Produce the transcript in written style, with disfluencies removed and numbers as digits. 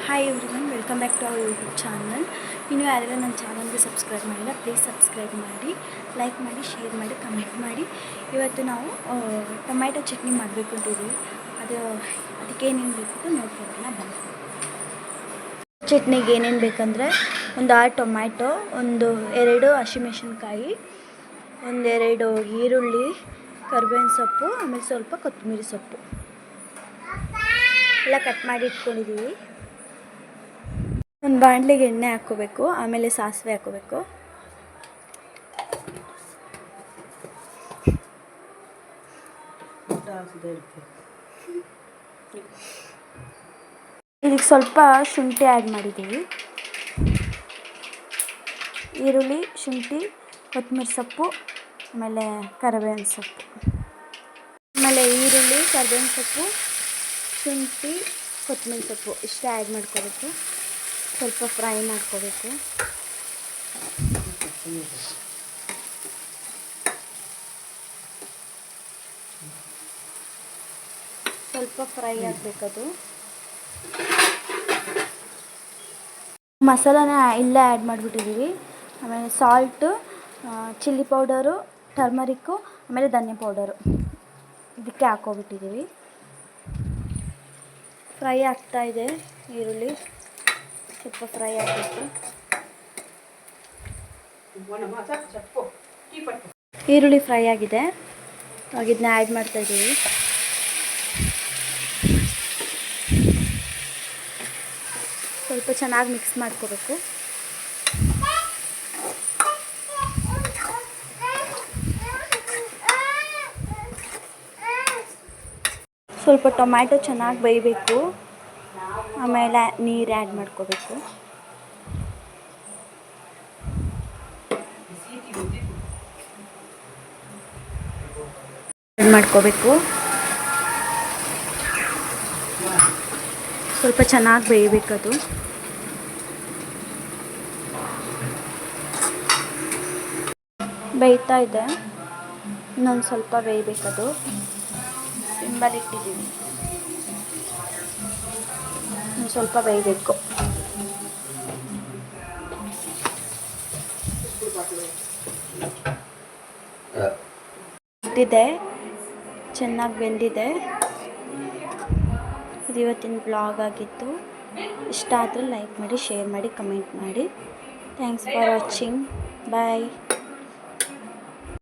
Hi everyone, welcome back to our YouTube channel. ಇನ್ನು ಯಾರೆಲ್ಲ ನನ್ನ ಚಾನಲ್ಗೆ ಸಬ್ಸ್ಕ್ರೈಬ್ ಮಾಡಿಲ್ಲ, ಪ್ಲೀಸ್ ಸಬ್ಸ್ಕ್ರೈಬ್ ಮಾಡಿ, ಲೈಕ್ ಮಾಡಿ, ಶೇರ್ ಮಾಡಿ, ಕಮೆಂಟ್ ಮಾಡಿ. ಇವತ್ತು ನಾವು ಟೊಮ್ಯಾಟೊ ಚಟ್ನಿ ಮಾಡಬೇಕು ಅಂತಿದ್ದೀವಿ. ಅದಕ್ಕೆ ಏನೇನು ಬೇಕು ನೋಡ್ಕೊಳ್ಳೋಣ ಬನ್ನಿ. ಚಟ್ನಿಗೆ ಏನೇನು ಬೇಕಂದರೆ ಒಂದು 6 ಟೊಮ್ಯಾಟೊ, ಒಂದು 2 ಹಸಿಮೆಣಸಿನ್ಕಾಯಿ, ಒಂದೆರಡು ಈರುಳ್ಳಿ, ಕರಿಬೇವಿನ ಸೊಪ್ಪು, ಆಮೇಲೆ ಸ್ವಲ್ಪ ಕೊತ್ತಂಬರಿ ಸೊಪ್ಪು ಎಲ್ಲ ಕಟ್ ಮಾಡಿ ಇಟ್ಕೊಂಡಿದ್ದೀವಿ. ಒಂದು ಬಾಣಲೆಗೆ ಎಣ್ಣೆ ಹಾಕ್ಕೋಬೇಕು, ಆಮೇಲೆ ಸಾಸಿವೆ ಹಾಕ್ಕೋಬೇಕು. ಇದಕ್ಕೆ ಸ್ವಲ್ಪ ಶುಂಠಿ ಆ್ಯಡ್ ಮಾಡಿದ್ದೀವಿ. ಈರುಳ್ಳಿ, ಶುಂಠಿ, ಕೊತ್ತಂಬರಿ ಸೊಪ್ಪು, ಆಮೇಲೆ ಕರಿಬೇವಿನ ಸೊಪ್ಪು. ಆಮೇಲೆ ಈರುಳ್ಳಿ, ಕರಿಬೇವಿನ ಸೊಪ್ಪು, ಶುಂಠಿ, ಕೊತ್ತಂಬರಿ ಸೊಪ್ಪು ಇಷ್ಟ ಆ್ಯಡ್ ಮಾಡ್ಕೋಬೇಕು. ಸ್ವಲ್ಪ ಫ್ರೈ ಮಾಡ್ಕೋಬೇಕು. ಸ್ವಲ್ಪ ಫ್ರೈ ಆಗಬೇಕದು. ಮಸಾಲಾನ ಇಲ್ಲೇ ಆ್ಯಡ್ ಮಾಡಿಬಿಟ್ಟಿದ್ದೀವಿ. ಆಮೇಲೆ ಸಾಲ್ಟು, ಚಿಲ್ಲಿ ಪೌಡರು, ಟರ್ಮರಿಕ್ಕು, ಆಮೇಲೆ ಧನಿಯಾ ಪೌಡರು ಇದಕ್ಕೆ ಹಾಕ್ಕೊಬಿಟ್ಟಿದ್ದೀವಿ. ಫ್ರೈ ಆಗ್ತಾಯಿದೆ ಈರುಳ್ಳಿ, ಸ್ವಲ್ಪ ಫ್ರೈ ಆಗಬೇಕು. ಈರುಳ್ಳಿ ಫ್ರೈ ಆಗಿದೆ, ಇದನ್ನ ಆ್ಯಡ್ ಮಾಡ್ತಾಯಿದ್ದೀವಿ. ಸ್ವಲ್ಪ ಚೆನ್ನಾಗಿ ಮಿಕ್ಸ್ ಮಾಡ್ಕೋಬೇಕು. ಸ್ವಲ್ಪ ಟೊಮ್ಯಾಟೊ ಚೆನ್ನಾಗಿ ಬೇಯಬೇಕು, ಆಮೇಲೆ ನೀರು ಆ್ಯಡ್ ಮಾಡ್ಕೋಬೇಕು. ಸ್ವಲ್ಪ ಚೆನ್ನಾಗಿ ಬೇಯಬೇಕದು. ಬೇಯ್ತಾ ಇದೆ, ಇನ್ನೊಂದು ಸ್ವಲ್ಪ ಬೇಯಬೇಕದು. ಸಿಂಬಲ್ ಇಟ್ಟಿದ್ದೀವಿ, ಒಂದು ಸ್ವಲ್ಪ ಬೇಯಬೇಕು. ಇಟ್ಟಿದೆ, ಚೆನ್ನಾಗಿ ಬೆಂದಿದೆ. ಇದು ಇವತ್ತಿನ ಬ್ಲಾಗ್ ಆಗಿತ್ತು. ಇಷ್ಟ ಆದರೆ ಲೈಕ್ ಮಾಡಿ, ಶೇರ್ ಮಾಡಿ, ಕಮೆಂಟ್ ಮಾಡಿ. Thanks for watching. ಬಾಯ್.